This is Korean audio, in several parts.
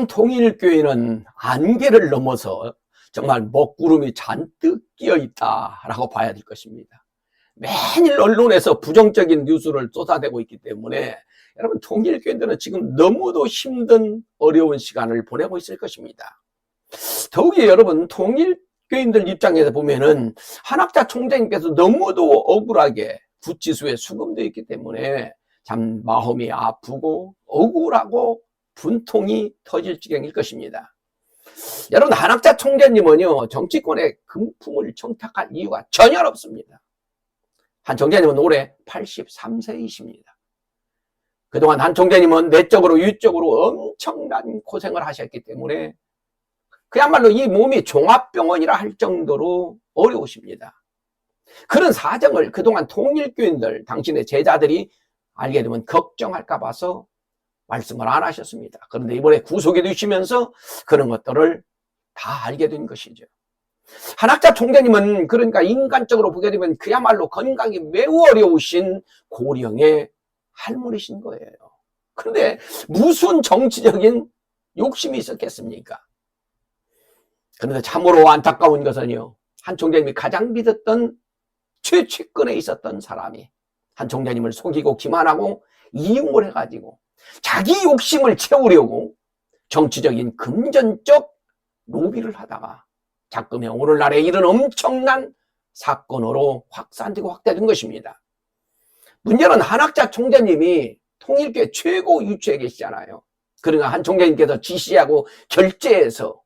통일교회는 안개를 넘어서 정말 먹구름이 잔뜩 끼어 있다라고 봐야 될 것입니다. 매일 언론에서 부정적인 뉴스를 쏟아내고 있기 때문에 여러분, 통일교회들은 지금 너무도 힘든 어려운 시간을 보내고 있을 것입니다. 더욱이 여러분, 통일교인들 입장에서 보면은 한학자 총장님께서 너무도 억울하게 구치소에 수감되어 있기 때문에 참 마음이 아프고 억울하고 분통이 터질 지경일 것입니다. 여러분, 한학자 총장님은요, 정치권의 금품을 청탁할 이유가 전혀 없습니다. 한 총장님은 올해 83세이십니다. 그동안 한 총장님은 내적으로 유적으로 엄청난 고생을 하셨기 때문에 그야말로 이 몸이 종합병원이라 할 정도로 어려우십니다. 그런 사정을 그동안 통일교인들, 당신의 제자들이 알게 되면 걱정할까 봐서 말씀을 안 하셨습니다. 그런데 이번에 구속이 되시면서 그런 것들을 다 알게 된 것이죠. 한학자 총장님은 그러니까 인간적으로 보게 되면 그야말로 건강이 매우 어려우신 고령의 할머니신 거예요. 그런데 무슨 정치적인 욕심이 있었겠습니까? 그런데 참으로 안타까운 것은요, 한 총장님이 가장 믿었던 최측근에 있었던 사람이 한 총장님을 속이고 기만하고 이용을 해가지고 자기 욕심을 채우려고 정치적인 금전적 로비를 하다가 작금에 오늘날에 이런 엄청난 사건으로 확산되고 확대된 것입니다. 문제는 한학자 총장님이 통일교회 최고 유치에 계시잖아요. 그러니까 한 총장님께서 지시하고 결재해서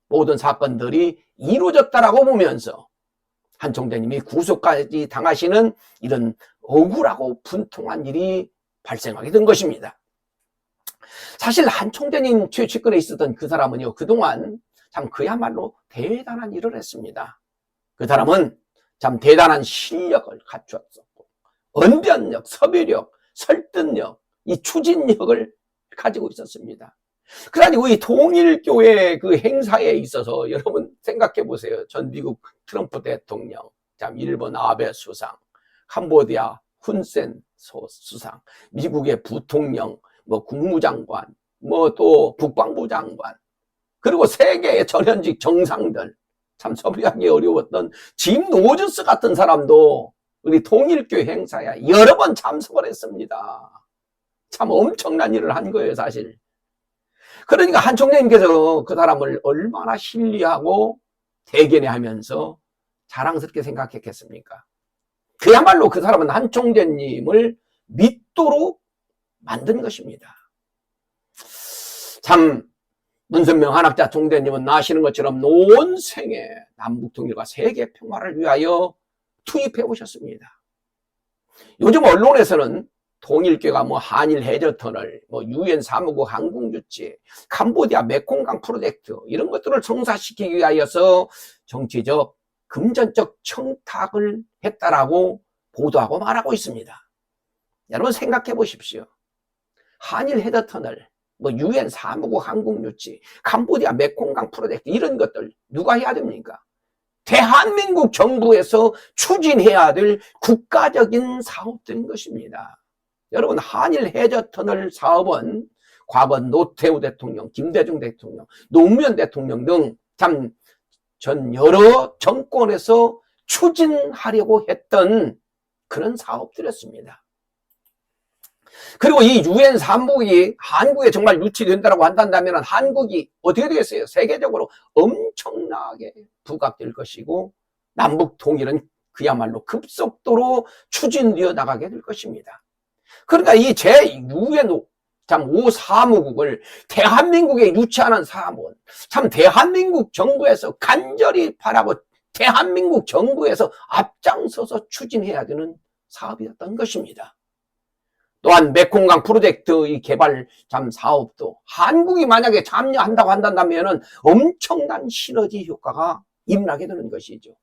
모든 사건들이 이루어졌다라고 보면서 한 총장님이 구속까지 당하시는 이런 억울하고 분통한 일이 발생하게 된 것입니다. 사실 한 총장님 최측근에 있었던 그 사람은요, 그동안 참 그야말로 대단한 일을 했습니다. 그 사람은 참 대단한 실력을 갖추었었고 언변력, 섭외력, 설득력, 이 추진력을 가지고 있었습니다. 그러니 이 통일교회 그 행사에 있어서 여러분 생각해 보세요. 전 미국 트럼프 대통령, 참 일본 아베 수상, 캄보디아 훈센 수상, 미국의 부통령, 국무장관, 또 국방부 장관, 그리고 세계의 전현직 정상들, 참 섭외하기 어려웠던 짐 노즈스 같은 사람도 우리 통일교회 행사에 여러 번 참석을 했습니다. 참 엄청난 일을 한 거예요, 사실. 그러니까 한 총장님께서 그 사람을 얼마나 신뢰하고 대견해하면서 자랑스럽게 생각했겠습니까? 그야말로 그 사람은 한 총장님을 믿도록 만든 것입니다. 참 문선명 한학자 총장님은 아시는 것처럼 논생에 남북통일과 세계 평화를 위하여 투입해 오셨습니다. 요즘 언론에서는 통일교가 한일 해저터널, 유엔 사무국 항공유치, 캄보디아 메콩강 프로젝트 이런 것들을 성사시키기 위하여서 정치적, 금전적 청탁을 했다라고 보도하고 말하고 있습니다. 여러분 생각해 보십시오. 한일 해저터널, 유엔 사무국 항공유치, 캄보디아 메콩강 프로젝트 이런 것들 누가 해야 됩니까? 대한민국 정부에서 추진해야 될 국가적인 사업들인 것입니다. 여러분, 한일 해저터널 사업은 과거 노태우 대통령, 김대중 대통령, 노무현 대통령 등 참 전 여러 정권에서 추진하려고 했던 그런 사업들이었습니다. 그리고 이 유엔 사무국이 한국에 정말 유치된다고 한다면 한국이 어떻게 되겠어요? 세계적으로 엄청나게 부각될 것이고 남북 통일은 그야말로 급속도로 추진되어 나가게 될 것입니다. 그러니까 이 제6의 참 5사무국을 대한민국에 유치하는 사람은 참 대한민국 정부에서 간절히 바라고 대한민국 정부에서 앞장서서 추진해야 되는 사업이었던 것입니다. 또한 메콩강 프로젝트 이 개발 참 사업도 한국이 만약에 참여한다고 한다면 엄청난 시너지 효과가 임나게 되는 것이죠.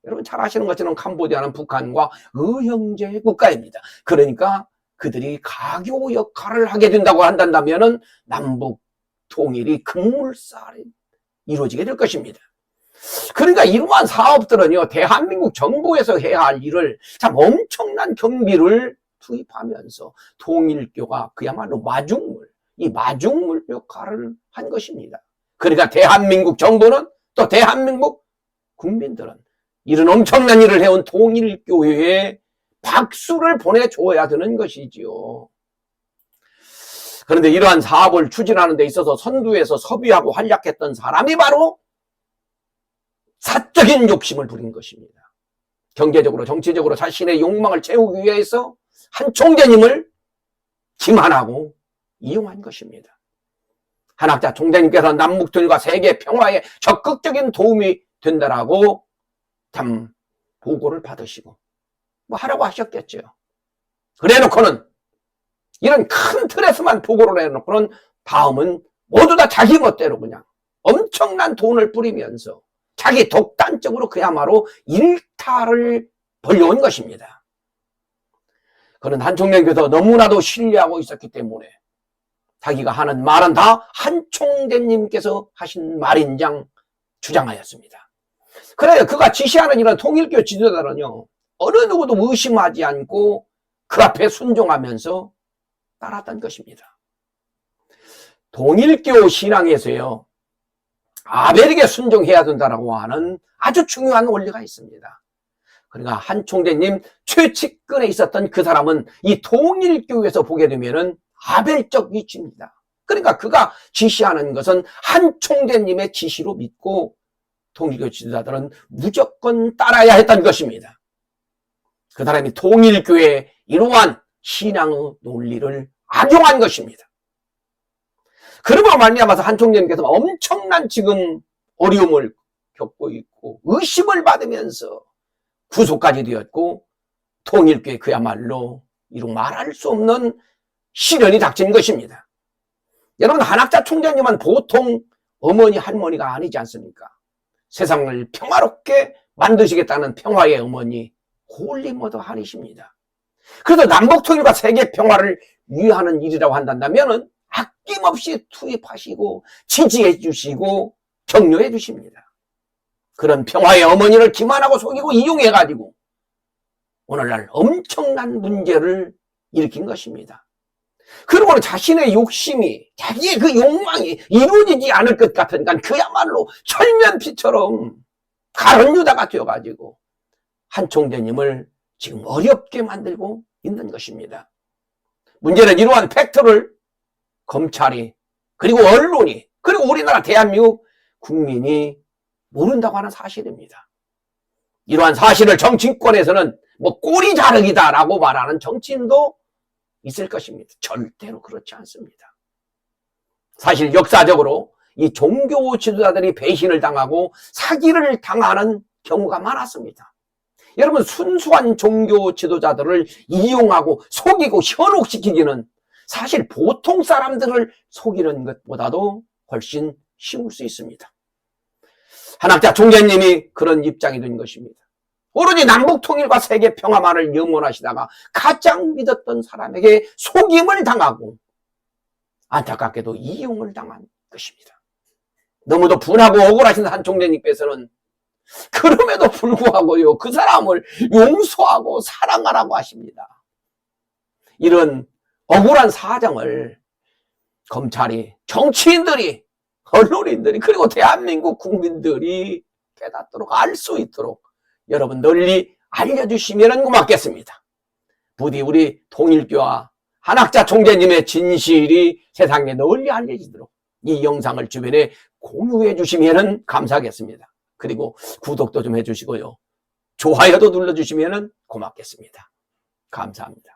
여러분 잘 아시는 것처럼 캄보디아는 북한과 의형제 국가입니다. 그러니까 그들이 가교 역할을 하게 된다고 한다면 남북 통일이 급물살이 이루어지게 될 것입니다. 그러니까 이러한 사업들은요, 대한민국 정부에서 해야 할 일을 참 엄청난 경비를 투입하면서 통일교가 그야말로 마중물, 이 마중물 역할을 한 것입니다. 그러니까 대한민국 정부는 또 대한민국 국민들은 이런 엄청난 일을 해온 통일교회에 박수를 보내줘야 되는 것이지요. 그런데 이러한 사업을 추진하는 데 있어서 선두에서 섭위하고 활약했던 사람이 바로 사적인 욕심을 부린 것입니다. 경제적으로 정치적으로 자신의 욕망을 채우기 위해서 한 총재님을 기만하고 이용한 것입니다. 한학자 총재님께서 남북통일과 세계 평화에 적극적인 도움이 된다라고 참 보고를 받으시고 뭐 하라고 하셨겠죠. 그래 놓고는 이런 큰 틀에서만 보고를 해놓고는 다음은 모두 다 자기 멋대로 그냥 엄청난 돈을 뿌리면서 자기 독단적으로 그야말로 일탈을 벌려온 것입니다. 그는 한 총재님께서 너무나도 신뢰하고 있었기 때문에 자기가 하는 말은 다 한 총재님께서 하신 말인장 주장하였습니다. 그래요. 그가 지시하는 이런 통일교 지도자들은요, 어느 누구도 의심하지 않고 그 앞에 순종하면서 따랐던 것입니다. 통일교 신앙에서요, 아벨에게 순종해야 된다라고 하는 아주 중요한 원리가 있습니다. 그러니까 한 총재님 최측근에 있었던 그 사람은 이 통일교에서 보게 되면은 아벨적 위치입니다. 그러니까 그가 지시하는 것은 한 총재님의 지시로 믿고 통일교 지도자들은 무조건 따라야 했던 것입니다. 그 사람이 통일교의 이러한 신앙의 논리를 악용한 것입니다. 그러므로 말미암아서 한 총재님께서 엄청난 지금 어려움을 겪고 있고 의심을 받으면서 구속까지 되었고 통일교에 그야말로 이루 말할 수 없는 시련이 닥친 것입니다. 여러분, 한학자 총재님은 보통 어머니 할머니가 아니지 않습니까? 세상을 평화롭게 만드시겠다는 평화의 어머니 홀리머더 하니십니다. 그래서 남북통일과 세계 평화를 위하는 일이라고 한다면 아낌없이 투입하시고 지지해 주시고 격려해 주십니다. 그런 평화의 어머니를 기만하고 속이고 이용해가지고 오늘날 엄청난 문제를 일으킨 것입니다. 그리고 자신의 욕심이, 자기의 그 욕망이 이루어지지 않을 것 같으니까 그야말로 철면피처럼 가론 유다가 되어가지고 한 총재님을 지금 어렵게 만들고 있는 것입니다. 문제는 이러한 팩트를 검찰이, 그리고 언론이, 그리고 우리나라 대한민국 국민이 모른다고 하는 사실입니다. 이러한 사실을 정치권에서는 뭐 꼬리 자르기다라고 말하는 정치인도 있을 것입니다. 절대로 그렇지 않습니다. 사실 역사적으로 이 종교 지도자들이 배신을 당하고 사기를 당하는 경우가 많았습니다. 여러분, 순수한 종교 지도자들을 이용하고 속이고 현혹시키기는 사실 보통 사람들을 속이는 것보다도 훨씬 쉬울 수 있습니다. 한학자 총재님이 그런 입장이 된 것입니다. 오로지 남북통일과 세계평화만을 염원하시다가 가장 믿었던 사람에게 속임을 당하고 안타깝게도 이용을 당한 것입니다. 너무도 분하고 억울하신 한 총재님께서는 그럼에도 불구하고요, 그 사람을 용서하고 사랑하라고 하십니다. 이런 억울한 사정을 검찰이, 정치인들이, 언론인들이, 그리고 대한민국 국민들이 깨닫도록, 알 수 있도록 여러분 널리 알려주시면 고맙겠습니다. 부디 우리 통일교와 한학자 총재님의 진실이 세상에 널리 알려지도록 이 영상을 주변에 공유해 주시면 감사하겠습니다. 그리고 구독도 좀 해주시고요, 좋아요도 눌러주시면 고맙겠습니다. 감사합니다.